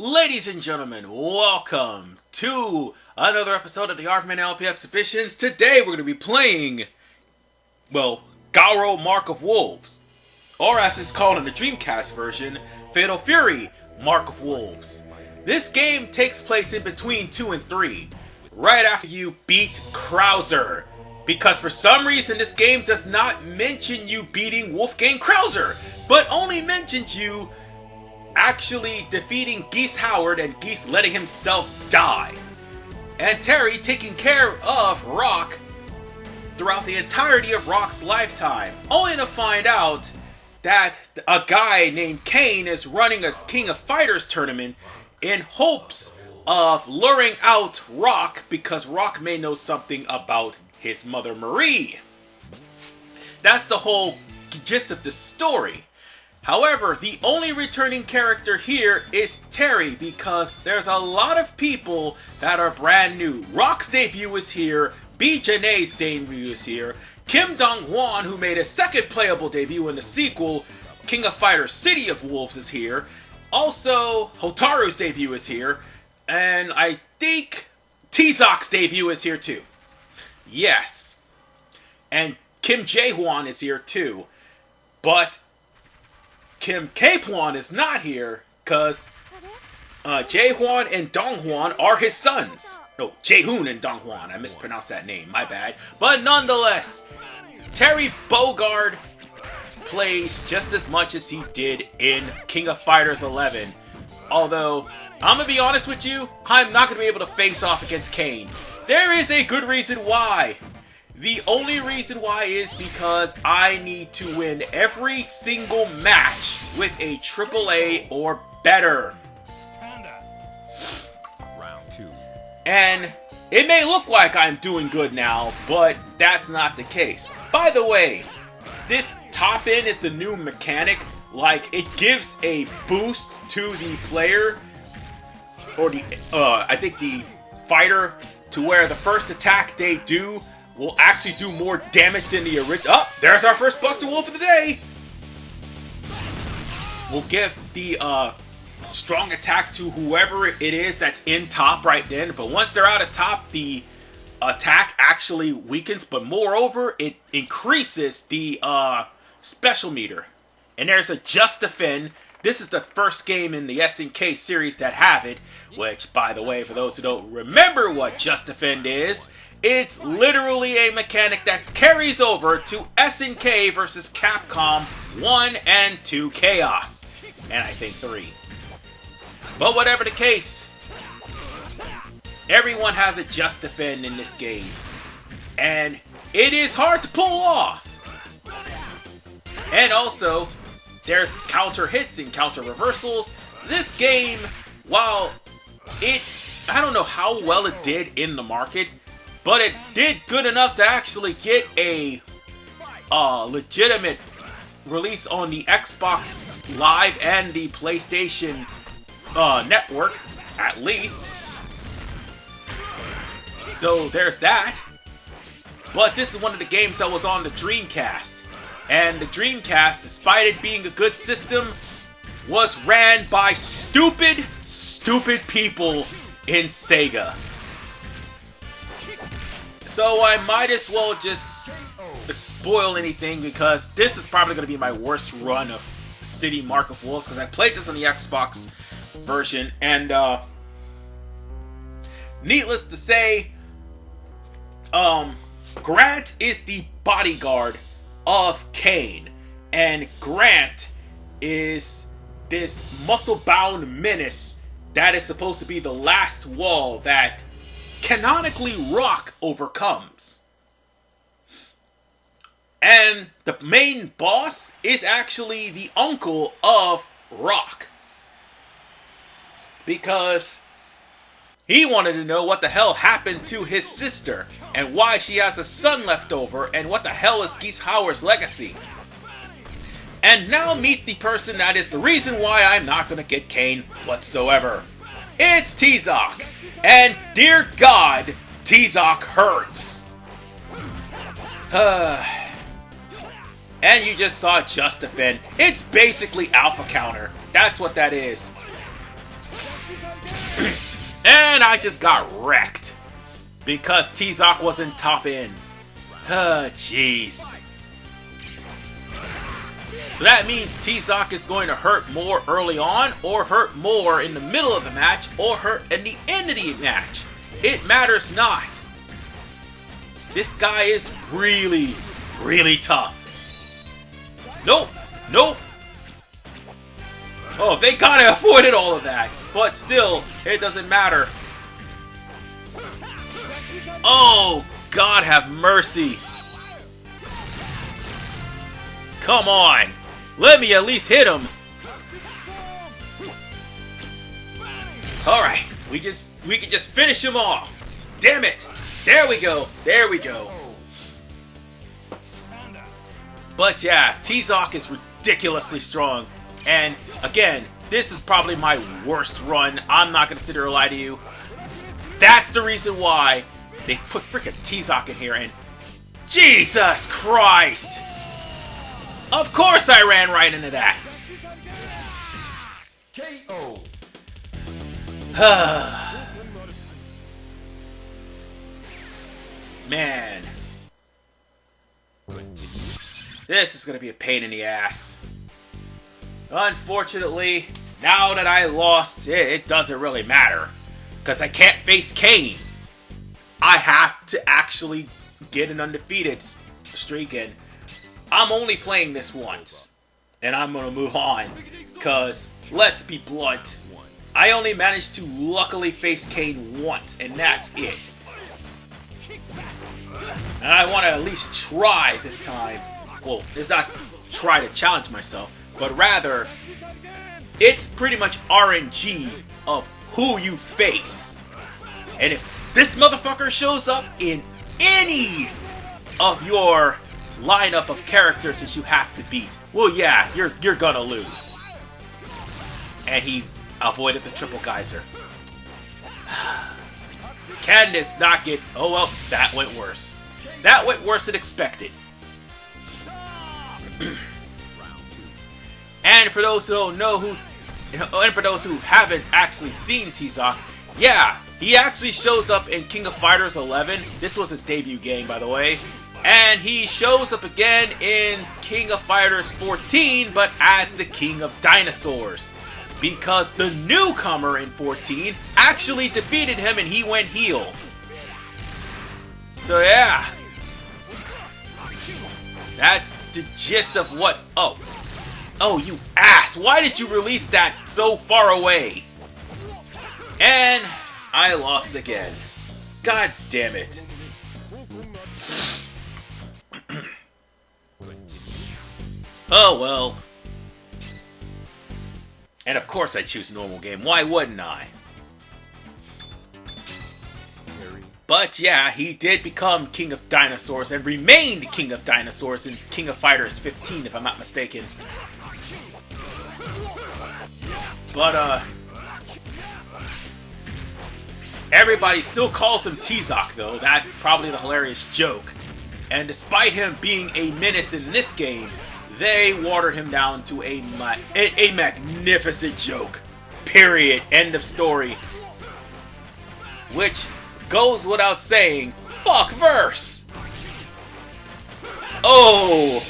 Ladies and gentlemen, welcome to another episode of the RVMan LP Exhibitions. Today we're going to be playing, Garo Mark of Wolves, or as it's called in the Dreamcast version, Fatal Fury Mark of Wolves. This game takes place in between 2 and 3, right after you beat Krausser, because for some reason this game does not mention you beating Wolfgang Krausser, but only mentions you actually defeating Geese Howard and Geese letting himself die, and Terry taking care of Rock throughout the entirety of Rock's lifetime, only to find out that a guy named Kane is running a King of Fighters tournament in hopes of luring out Rock because Rock may know something about his mother Marie. That's the whole gist of the story. However, the only returning character here is Terry, because there's a lot of people that are brand new. Rock's debut is here, B. Janae's debut is here, Kim Dong-hwan, who made a second playable debut in the sequel, King of Fighters City of Wolves, is here. Also, Hotaru's debut is here, and I think T-Zock's debut is here too. Yes. And Kim Jae-hwan is here too. But Kim K-hwan is not here because Jae-hwan and Dong-hwan are his sons. No, Jae-hoon and Dong-hwan. I mispronounced that name. My bad. But nonetheless, Terry Bogard plays just as much as he did in King of Fighters 11. Although, I'm going to be honest with you, I'm not going to be able to face off against Kane. There is a good reason why. The only reason why is because I need to win every single match with a AAA or better. Round 2. And it may look like I'm doing good now, but that's not the case. By the way, this top end is the new mechanic. Like, it gives a boost to the player, or the, I think the fighter, to where the first attack they do will actually do more damage than the original. Oh, there's our first Buster Wolf of the day! We'll give the strong attack to whoever it is that's in top right then, but once they're out of top, the attack actually weakens, but moreover, it increases the special meter. And there's a Just Defend. This is the first game in the SNK series that have it, which, by the way, for those who don't remember what Just Defend is, it's literally a mechanic that carries over to SNK versus Capcom 1 and 2 Chaos, and I think 3. But whatever the case, everyone has a Just Defend in this game, and it is hard to pull off. And also, there's counter hits and counter reversals. This game, while I don't know how well it did in the market, but it did good enough to actually get a legitimate release on the Xbox Live and the PlayStation Network, at least. So there's that. But this is one of the games that was on the Dreamcast. And the Dreamcast, despite it being a good system, was ran by stupid people in Sega. So I might as well just spoil anything, because this is probably going to be my worst run of City Mark of Wolves, because I played this on the Xbox version, and needless to say, Grant is the bodyguard of Kane, and Grant is this muscle-bound menace that is supposed to be the last wall that canonically Rock overcomes. And the main boss is actually the uncle of Rock, because he wanted to know what the hell happened to his sister, and why she has a son left over, and what the hell is Geese Howard's legacy. And now meet the person that is the reason why I'm not going to get Kane whatsoever. It's T-Zock. And dear God, T-Zock hurts. And you just saw Just Defend. It's basically Alpha Counter. That's what that is. And I just got wrecked. Because T-Zoc wasn't top in. Jeez. So that means T-Zoc is going to hurt more early on, or hurt more in the middle of the match, or hurt at the end of the match. It matters not. This guy is really, really tough. Nope. Nope. Oh, they kind of avoided all of that. But still, it doesn't matter. Oh, God have mercy. Come on. Let me at least hit him. Alright, we can just finish him off. Damn it. There we go. There we go. But yeah, T-Zoc is ridiculously strong. And again, this is probably my worst run. I'm not going to sit here and lie to you. That's the reason why they put frickin' T-Zoc in here, and Jesus Christ! Of course I ran right into that! KO. Man. This is gonna be a pain in the ass. Unfortunately, now that I lost, it doesn't really matter. Because I can't face Kane. I have to actually get an undefeated streak, and I'm only playing this once. And I'm going to move on, because let's be blunt, I only managed to luckily face Kane once, and that's it. And I want to at least try this time. Well, it's not try to challenge myself, but rather, it's pretty much RNG of who you face. And if this motherfucker shows up in any of your lineup of characters that you have to beat, well, yeah, you're gonna lose. And he avoided the triple geyser. Can this not get... Oh, well, that went worse. That went worse than expected. And for those who don't know who... And for those who haven't actually seen T-Zoc, yeah, he actually shows up in King of Fighters 11. This was his debut game, by the way. And he shows up again in King of Fighters 14, but as the King of Dinosaurs. Because the newcomer in 14 actually defeated him and he went heel. So yeah. That's the gist of what... Oh, you ass! Why did you release that so far away? And I lost again. God damn it. Oh well. And of course I choose normal game. Why wouldn't I? But yeah, he did become King of Dinosaurs and remained King of Dinosaurs in King of Fighters 15, if I'm not mistaken. But, everybody still calls him T-Zoc, though. That's probably the hilarious joke. And despite him being a menace in this game, they watered him down to a magnificent joke. Period. End of story. Which goes without saying, fuck verse! Oh!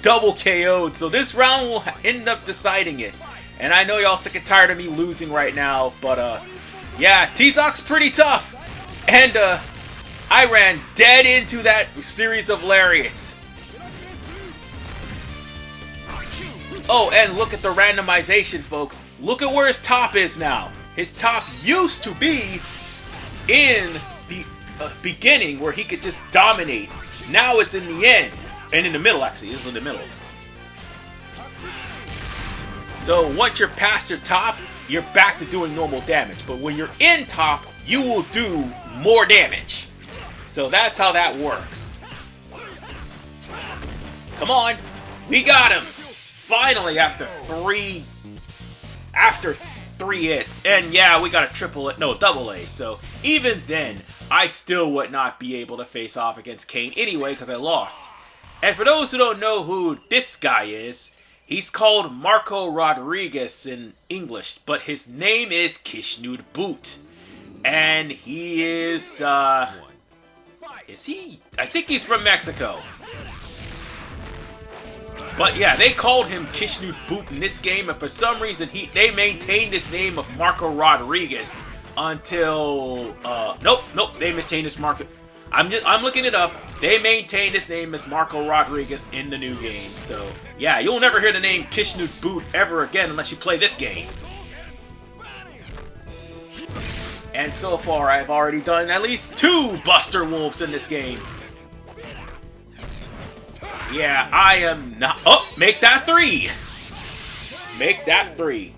Double KO'd, so this round will end up deciding it. And I know y'all sick and tired of me losing right now, but yeah, T-Zoc's pretty tough. And I ran dead into that series of lariats. Oh, and look at the randomization, folks. Look at where his top is now. His top used to be in the beginning where he could just dominate. Now it's in the end. And in the middle, actually. It's in the middle. So once you're past your top, you're back to doing normal damage. But when you're in top, you will do more damage. So that's how that works. Come on. We got him. Finally, after three hits. And yeah, we got a double A. So even then, I still would not be able to face off against Kane anyway because I lost. And for those who don't know who this guy is, He's called Marco Rodriguez in English, but his name is Kishnud Boot. And he is he? I think he's from Mexico. But yeah, they called him Kishnud Boot in this game, and for some reason they maintained this name of Marco Rodriguez until nope, they maintained this Marco. I'm looking it up. They maintained his name as Marco Rodriguez in the new game. So yeah, you'll never hear the name Kishnud Boot ever again unless you play this game. And so far, I've already done at least 2 Buster Wolves in this game. Yeah, I am not... Oh, make that 3! Make that 3.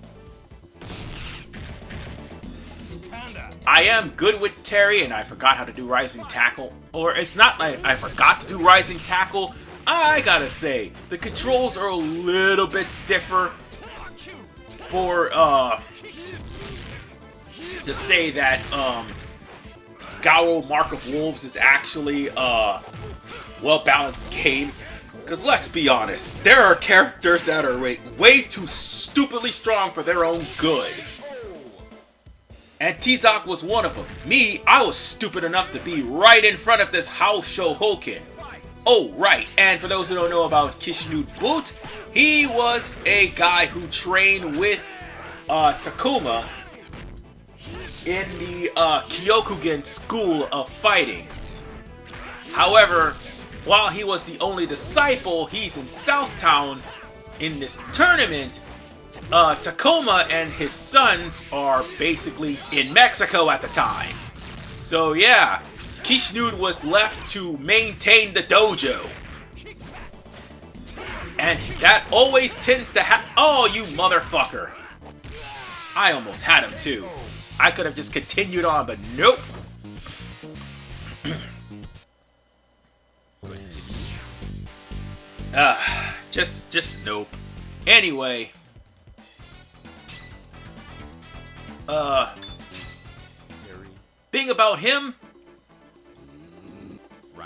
I am good with Terry, and I forgot how to do Rising Tackle. Or, it's not like I forgot to do Rising Tackle. I gotta say, the controls are a little bit stiffer for, to say that Garo Mark of Wolves is actually a well-balanced game. Because let's be honest, there are characters that are way too stupidly strong for their own good. And Tizak was one of them. Me, I was stupid enough to be right in front of this Hao Shohoken. Oh, right, and for those who don't know about Kishnud Boot, he was a guy who trained with Takuma in the Kyokugen School of Fighting. However, while he was the only disciple, he's in Southtown in this tournament. Takuma and his sons are basically in Mexico at the time. So yeah, Kishnud was left to maintain the dojo. And that always tends to happen. Oh, you motherfucker. I almost had him too. I could have just continued on, but nope. Just nope. Anyway. Thing about him,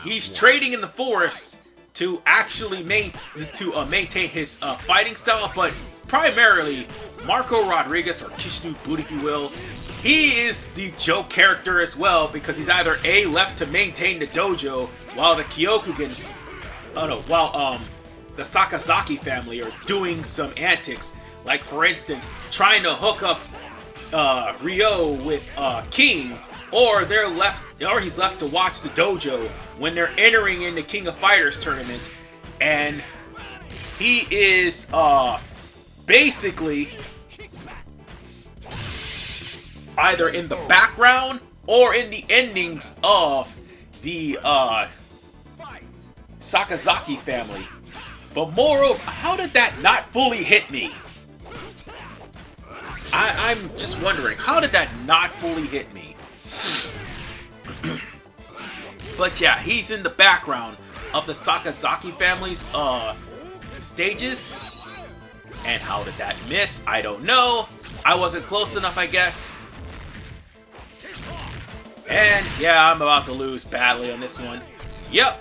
he's trading in the forest to actually maintain his fighting style, but primarily Marco Rodriguez, or Kishnud Boot if you will, he is the joke character as well, because he's either A, left to maintain the dojo while the Kyokugen, while the Sakazaki family are doing some antics, like for instance trying to hook up Ryo with King, or he's left to watch the dojo when they're entering in the King of Fighters tournament, and he is basically either in the background or in the endings of the Sakazaki family. But moreover, how did that not fully hit me? I'm just wondering, how did that not fully hit me? But yeah, he's in the background of the Sakazaki family's stages. And how did that miss? I don't know. I wasn't close enough, I guess. And yeah, I'm about to lose badly on this one. Yep.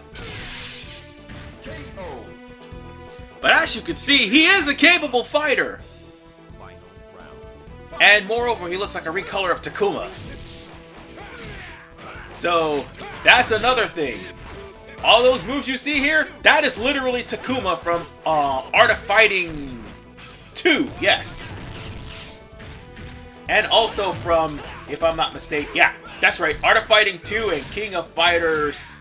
But as you can see, he is a capable fighter. And moreover, he looks like a recolor of Takuma. So, that's another thing. All those moves you see here, that is literally Takuma from Art of Fighting 2, yes. And also from, if I'm not mistaken, yeah, that's right, Art of Fighting 2 and King of Fighters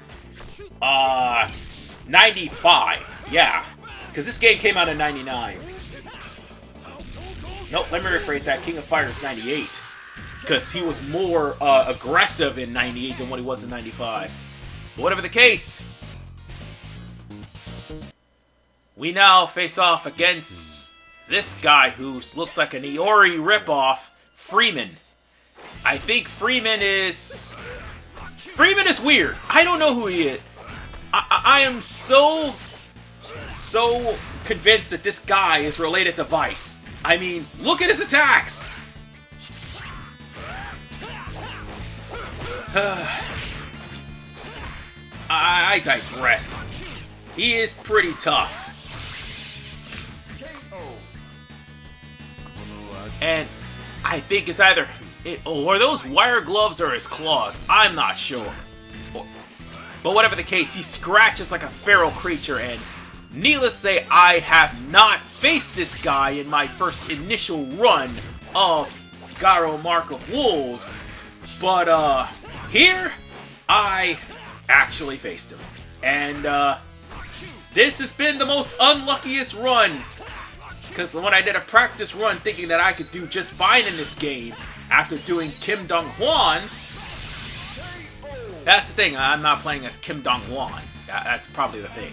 95, yeah. Because this game came out in 99. Nope, let me rephrase that. King of Fighters 98. Because he was more aggressive in 98 than what he was in 95. But whatever the case, we now face off against this guy who looks like an Iori ripoff, Freeman. I think Freeman is weird. I don't know who he is. I am so convinced that this guy is related to Vice. I mean, look at his attacks! I digress. He is pretty tough. And I think it's either or those wire gloves or his claws. I'm not sure. But whatever the case, he scratches like a feral creature, and needless to say, I have not faced this guy in my first initial run of Garo Mark of Wolves, but here, I actually faced him. And this has been the most unluckiest run, because when I did a practice run thinking that I could do just fine in this game, after doing Kim Dong-hwan, that's the thing, I'm not playing as Kim Dong-hwan. That's probably the thing.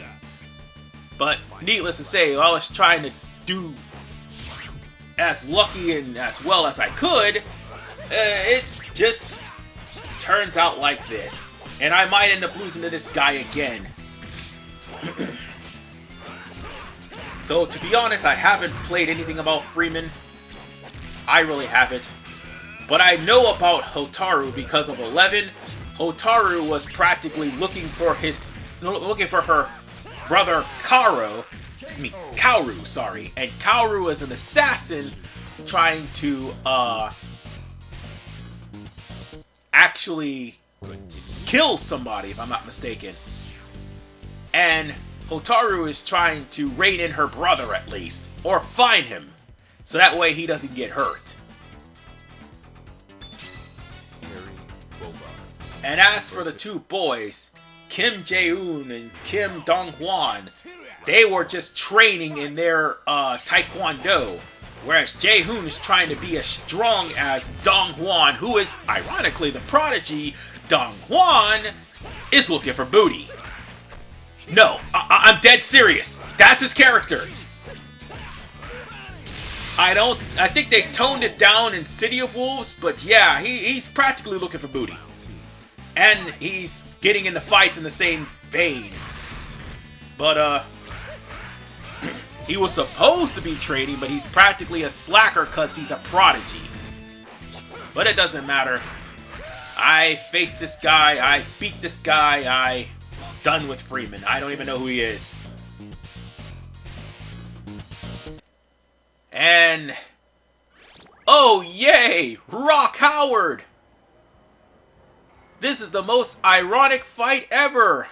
But needless to say, I was trying to do as lucky and as well as I could. It just turns out like this. And I might end up losing to this guy again. So to be honest, I haven't played anything about Freeman. I really haven't. But I know about Hotaru because of 11. Hotaru was practically looking for her brother Kaoru, sorry. And Kaoru is an assassin trying to actually kill somebody, if I'm not mistaken. And Hotaru is trying to rein in her brother at least, or find him, so that way he doesn't get hurt. And as for the two boys, Kim Jae-hoon and Kim Dong-hwan, they were just training in their taekwondo, whereas Jae-hoon is trying to be as strong as Dong-hwan, who is, ironically, the prodigy. Dong-hwan is looking for booty. No, I'm dead serious. That's his character. I think they toned it down in City of Wolves, but yeah, he's practically looking for booty. And he's getting into fights in the same vein. But, he was supposed to be training, but he's practically a slacker because he's a prodigy. But it doesn't matter. I faced this guy, I beat this guy, done with Freeman. I don't even know who he is. And oh yay! Rock Howard! This is the most ironic fight ever!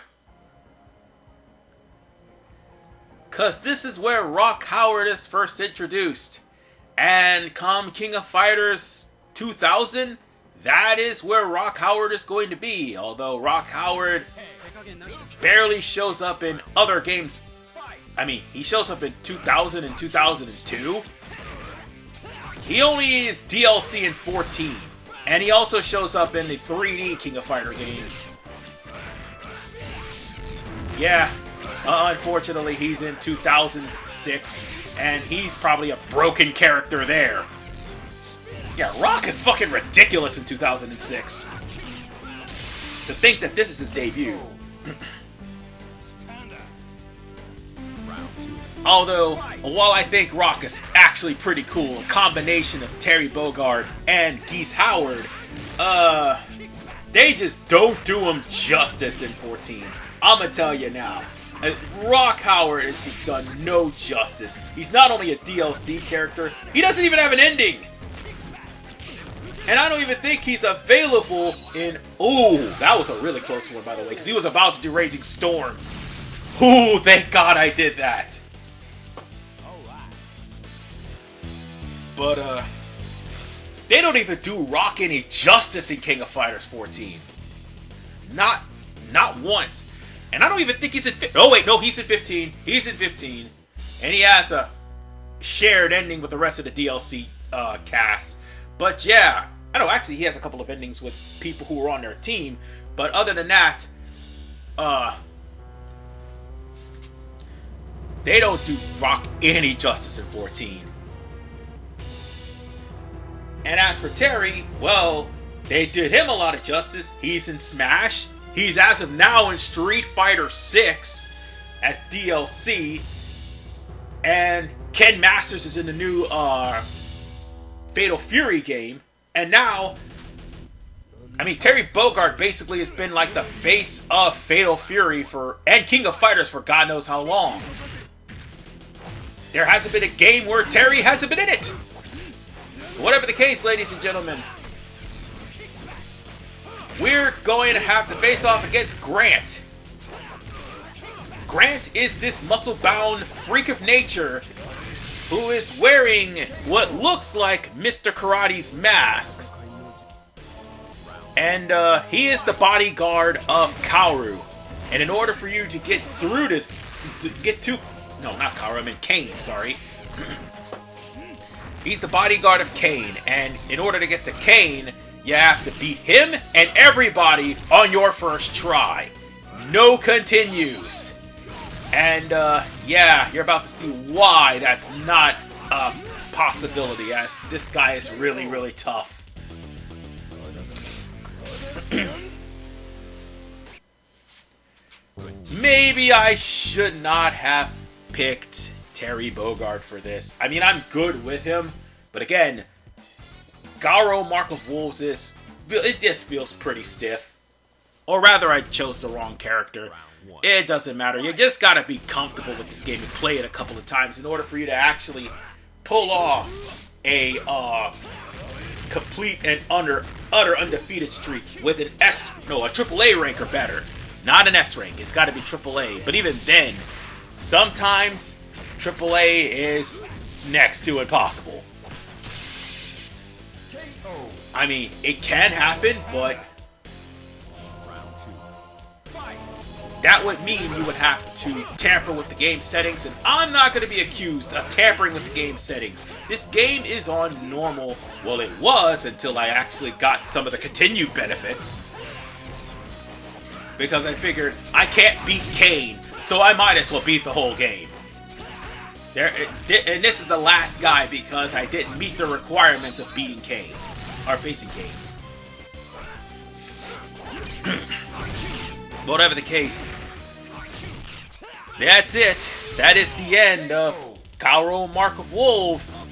Cause this is where Rock Howard is first introduced. And come King of Fighters 2000, that is where Rock Howard is going to be. Although Rock Howard barely shows up in other games. I mean, he shows up in 2000 and 2002. He only is DLC in 14. And he also shows up in the 3D King of Fighter games. Yeah, unfortunately he's in 2006. And he's probably a broken character there. Yeah, Rock is fucking ridiculous in 2006. To think that this is his debut. Although, while I think Rock is actually pretty cool, a combination of Terry Bogard and Geese Howard, they just don't do him justice in 14. I'ma tell you now. Rock Howard has just done no justice. He's not only a DLC character, he doesn't even have an ending! And I don't even think he's available in... Ooh, that was a really close one, by the way, because he was about to do Raising Storm. Ooh, thank God I did that. But, they don't even do Rock any justice in King of Fighters 14. Not once. And I don't even think he's in... Oh, wait, no, he's in 15. He's in 15. And he has a shared ending with the rest of the DLC cast. But, yeah. I know, actually, he has a couple of endings with people who were on their team. But other than that, they don't do Rock any justice in 14. And as for Terry, well, they did him a lot of justice. He's in Smash. He's as of now in Street Fighter 6 as DLC. And Ken Masters is in the new Fatal Fury game. And now, I mean, Terry Bogard basically has been like the face of Fatal Fury and King of Fighters for God knows how long. There hasn't been a game where Terry hasn't been in it. Whatever the case, ladies and gentlemen, we're going to have to face off against Grant. Grant is this muscle-bound freak of nature who is wearing what looks like Mr. Karate's mask. And he is the bodyguard of Kaoru. And in order for you to get through this, no, not Kaoru, I meant Kane, sorry. He's the bodyguard of Kane, and in order to get to Kane, you have to beat him and everybody on your first try. No continues. And, yeah, you're about to see why that's not a possibility, as this guy is really, really tough. Maybe I should not have picked Terry Bogard for this. I mean, I'm good with him, but again, Garo Mark of Wolves it just feels pretty stiff. Or rather, I chose the wrong character. It doesn't matter. You just gotta be comfortable with this game and play it a couple of times in order for you to actually pull off a complete and utter undefeated streak with an a AAA rank or better. Not an S rank. It's gotta be AAA. But even then, sometimes AAA is next to impossible. I mean, it can happen, but that would mean you would have to tamper with the game settings, and I'm not going to be accused of tampering with the game settings. This game is on normal. Well, it was until I actually got some of the continued benefits. Because I figured I can't beat Kane, so I might as well beat the whole game. And this is the last guy because I didn't meet the requirements of beating Kane. Or facing Kane. Whatever the case, that's it. That is the end of Garo Mark of Wolves.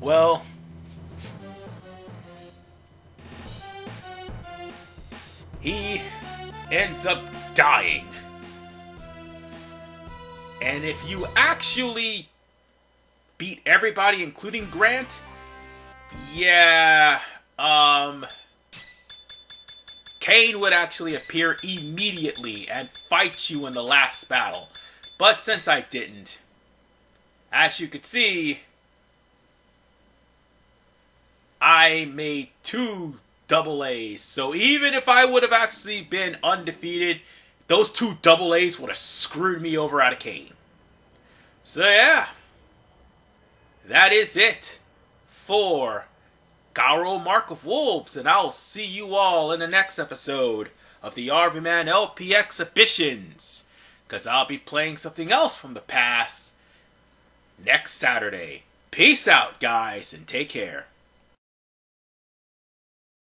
Well, he ends up dying. And if you actually beat everybody, including Grant, yeah, Kane would actually appear immediately and fight you in the last battle. But since I didn't, as you could see, I made 2 AA's. So even if I would have actually been undefeated, those 2 AA's would have screwed me over out of Kane. So yeah, that is it for Garo Mark of Wolves, and I'll see you all in the next episode of the RVMan LP Exhibitions, because I'll be playing something else from the past next Saturday. Peace out, guys, and take care.